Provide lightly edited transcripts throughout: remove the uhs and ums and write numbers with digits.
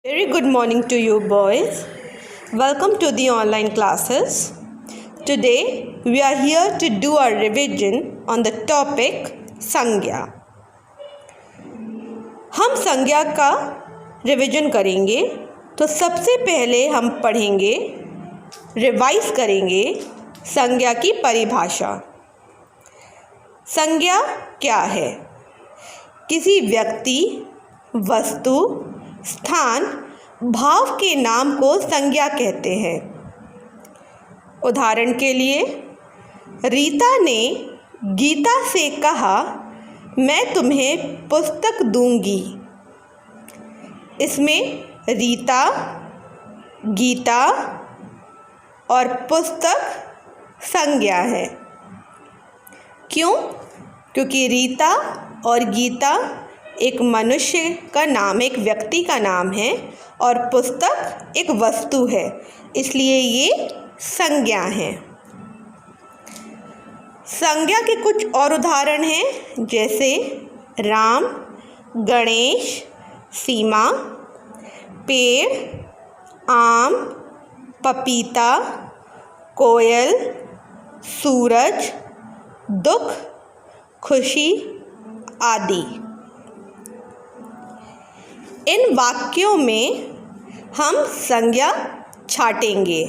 Very good morning to you boys. Welcome to the online classes. Today we are here to do our revision on the topic संज्ञा. हम संज्ञा का revision करेंगे तो सबसे पहले हम पढ़ेंगे, रिवाइज करेंगे संज्ञा की परिभाषा. संज्ञा क्या है? किसी व्यक्ति, वस्तु, स्थान, भाव के नाम को संज्ञा कहते हैं. उदाहरण के लिए, रीता ने गीता से कहा, मैं तुम्हें पुस्तक दूंगी. इसमें रीता, गीता और पुस्तक संज्ञा है. क्यों? क्योंकि रीता और गीता एक मनुष्य का नाम, एक व्यक्ति का नाम है और पुस्तक एक वस्तु है, इसलिए ये संज्ञा हैं. संज्ञा के कुछ और उदाहरण हैं, जैसे राम, गणेश, सीमा, पेड़, आम, पपीता, कोयल, सूरज, दुख, खुशी आदि. इन वाक्यों में हम संज्ञा छाटेंगे.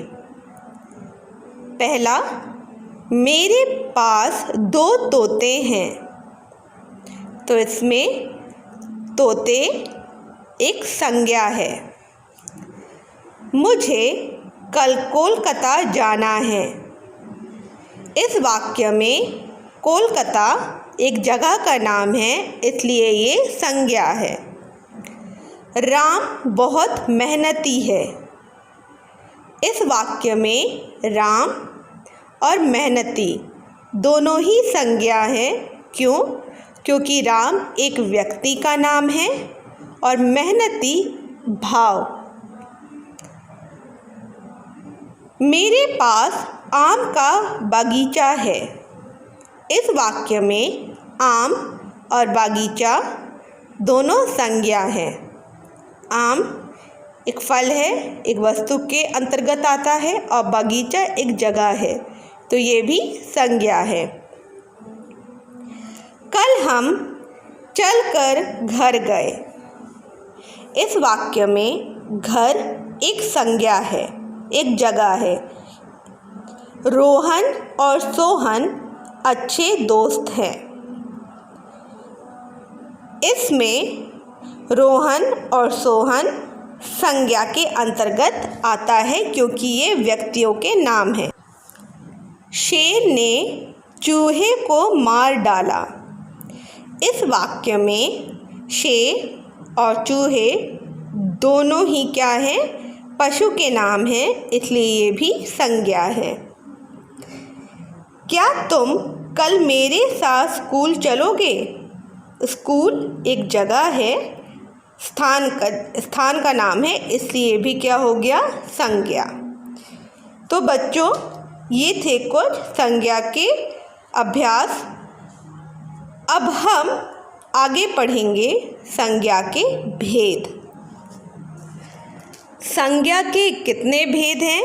पहला, मेरे पास 2 तोते हैं. तो इसमें तोते एक संज्ञा है. मुझे कल कोलकाता जाना है. इस वाक्य में कोलकाता एक जगह का नाम है, इसलिए ये संज्ञा है. राम बहुत मेहनती है. इस वाक्य में राम और मेहनती दोनों ही संज्ञा हैं. क्यों? क्योंकि राम एक व्यक्ति का नाम है और मेहनती भाव. मेरे पास आम का बगीचा है. इस वाक्य में आम और बगीचा दोनों संज्ञा हैं. आम एक फल है, एक वस्तु के अंतर्गत आता है, और बगीचा एक जगह है, तो ये भी संज्ञा है. कल हम चलकर घर गए. इस वाक्य में घर एक संज्ञा है, एक जगह है. रोहन और सोहन अच्छे दोस्त हैं. इसमें रोहन और सोहन संज्ञा के अंतर्गत आता है, क्योंकि ये व्यक्तियों के नाम हैं. शेर ने चूहे को मार डाला. इस वाक्य में शेर और चूहे दोनों ही क्या हैं? पशु के नाम हैं, इसलिए ये भी संज्ञा है. क्या तुम कल मेरे साथ स्कूल चलोगे? स्कूल एक जगह है, स्थान का नाम है, इसलिए भी क्या हो गया? संज्ञा. तो बच्चों, ये थे कुछ संज्ञा के अभ्यास. अब हम आगे पढ़ेंगे संज्ञा के भेद. संज्ञा के कितने भेद हैं?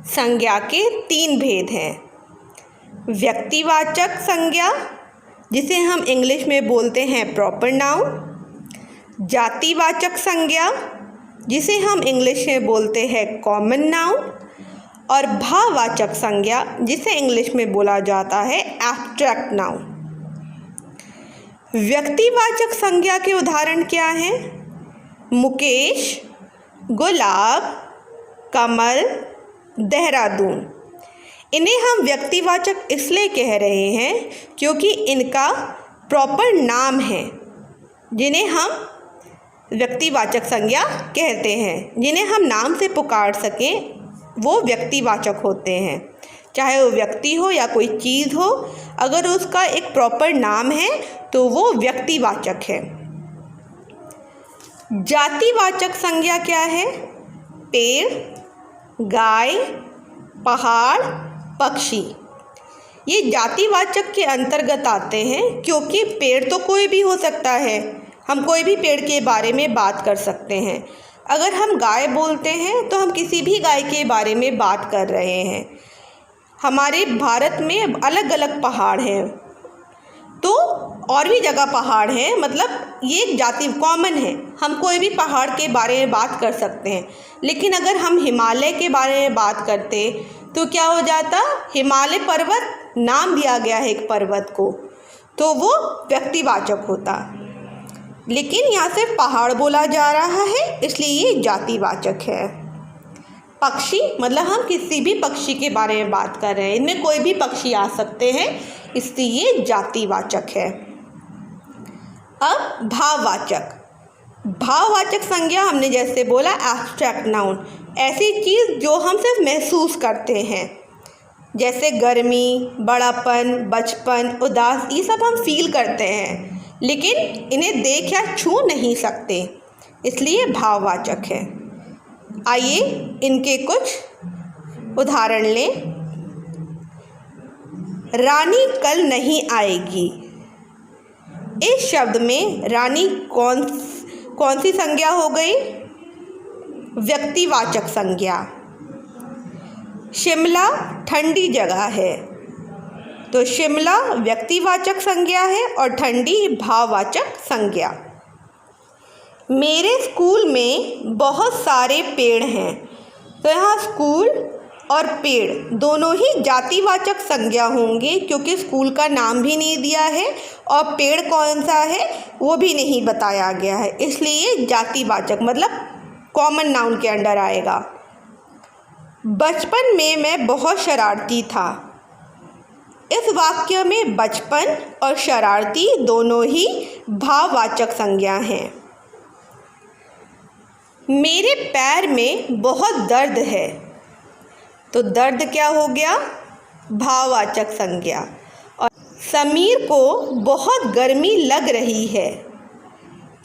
संज्ञा के 3 भेद हैं. व्यक्तिवाचक संज्ञा, जिसे हम इंग्लिश में बोलते हैं प्रॉपर नाउन. जातिवाचक संज्ञा, जिसे हम इंग्लिश में बोलते हैं कॉमन नाउन. और भाववाचक संज्ञा, जिसे इंग्लिश में बोला जाता है एब्स्ट्रैक्ट नाउन. व्यक्तिवाचक संज्ञा के उदाहरण क्या हैं? मुकेश, गुलाब, कमल, देहरादून. इन्हें हम व्यक्तिवाचक इसलिए कह रहे हैं क्योंकि इनका प्रॉपर नाम है, जिन्हें हम व्यक्तिवाचक संज्ञा कहते हैं. जिन्हें हम नाम से पुकार सकें वो व्यक्तिवाचक होते हैं. चाहे वो व्यक्ति हो या कोई चीज़ हो, अगर उसका एक प्रॉपर नाम है तो वो व्यक्तिवाचक है. जातिवाचक संज्ञा क्या है? पेड़, गाय, पहाड़, पक्षी. ये जातिवाचक के अंतर्गत आते हैं, क्योंकि पेड़ तो कोई भी हो सकता है, हम कोई भी पेड़ के बारे में बात कर सकते हैं। अगर हम गाय बोलते हैं तो हम किसी भी गाय के बारे में बात कर रहे हैं। हमारे भारत में अलग अलग पहाड़ हैं, तो और भी जगह पहाड़ हैं, मतलब ये एक जाति कॉमन है, हम कोई भी पहाड़ के बारे में बात कर सकते हैं। लेकिन अगर हम हिमालय के बारे में बात करते तो क्या हो जाता, हिमालय पर्वत नाम दिया गया है एक पर्वत को, तो वो व्यक्तिवाचक होता। लेकिन यहाँ सिर्फ पहाड़ बोला जा रहा है, इसलिए ये जातिवाचक है। पक्षी मतलब हम किसी भी पक्षी के बारे में बात कर रहे हैं, इनमें कोई भी पक्षी आ सकते हैं, इसलिए ये जातिवाचक है। अब भाववाचक। भाववाचक संज्ञा हमने जैसे बोला एब्स्ट्रैक्ट नाउन, ऐसी चीज़ जो हम सिर्फ महसूस करते हैं, जैसे गर्मी, बड़ापन, बचपन, उदास, ये सब हम फील करते हैं लेकिन इन्हें देख या छू नहीं सकते, इसलिए भाववाचक है। आइए इनके कुछ उदाहरण लें। रानी कल नहीं आएगी। इस शब्द में रानी कौन सी संज्ञा हो गई? व्यक्तिवाचक संज्ञा। शिमला ठंडी जगह है, तो शिमला व्यक्तिवाचक संज्ञा है और ठंडी भाववाचक संज्ञा। मेरे स्कूल में बहुत सारे पेड़ हैं, तो यहाँ स्कूल और पेड़ दोनों ही जातिवाचक संज्ञा होंगे, क्योंकि स्कूल का नाम भी नहीं दिया है और पेड़ कौन सा है वो भी नहीं बताया गया है, इसलिए जातिवाचक मतलब कॉमन नाउन के अंडर आएगा। बचपन में मैं बहुत शरारती था। इस वाक्य में बचपन और शरारती दोनों ही भाववाचक संज्ञा हैं। मेरे पैर में बहुत दर्द है, तो दर्द क्या हो गया? भाववाचक संज्ञा। और समीर को बहुत गर्मी लग रही है।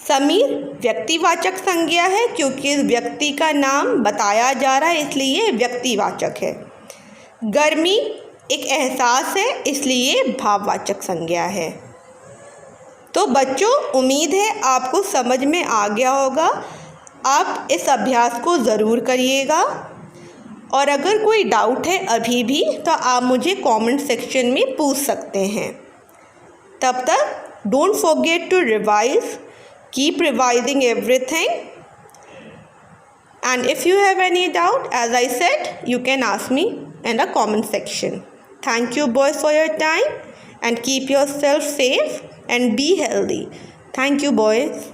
समीर व्यक्तिवाचक संज्ञा है, क्योंकि इस व्यक्ति का नाम बताया जा रहा है, इसलिए व्यक्तिवाचक है। गर्मी एक एहसास है, इसलिए भाववाचक संज्ञा है। तो बच्चों, उम्मीद है आपको समझ में आ गया होगा। आप इस अभ्यास को ज़रूर करिएगा और अगर कोई डाउट है अभी भी तो आप मुझे कमेंट सेक्शन में पूछ सकते हैं। तब तक don't forget to revise, keep revising everything, and if you have any doubt, as I said, you can ask me in the comment section. Thank you boys for your time and keep yourself safe and be healthy. Thank you boys.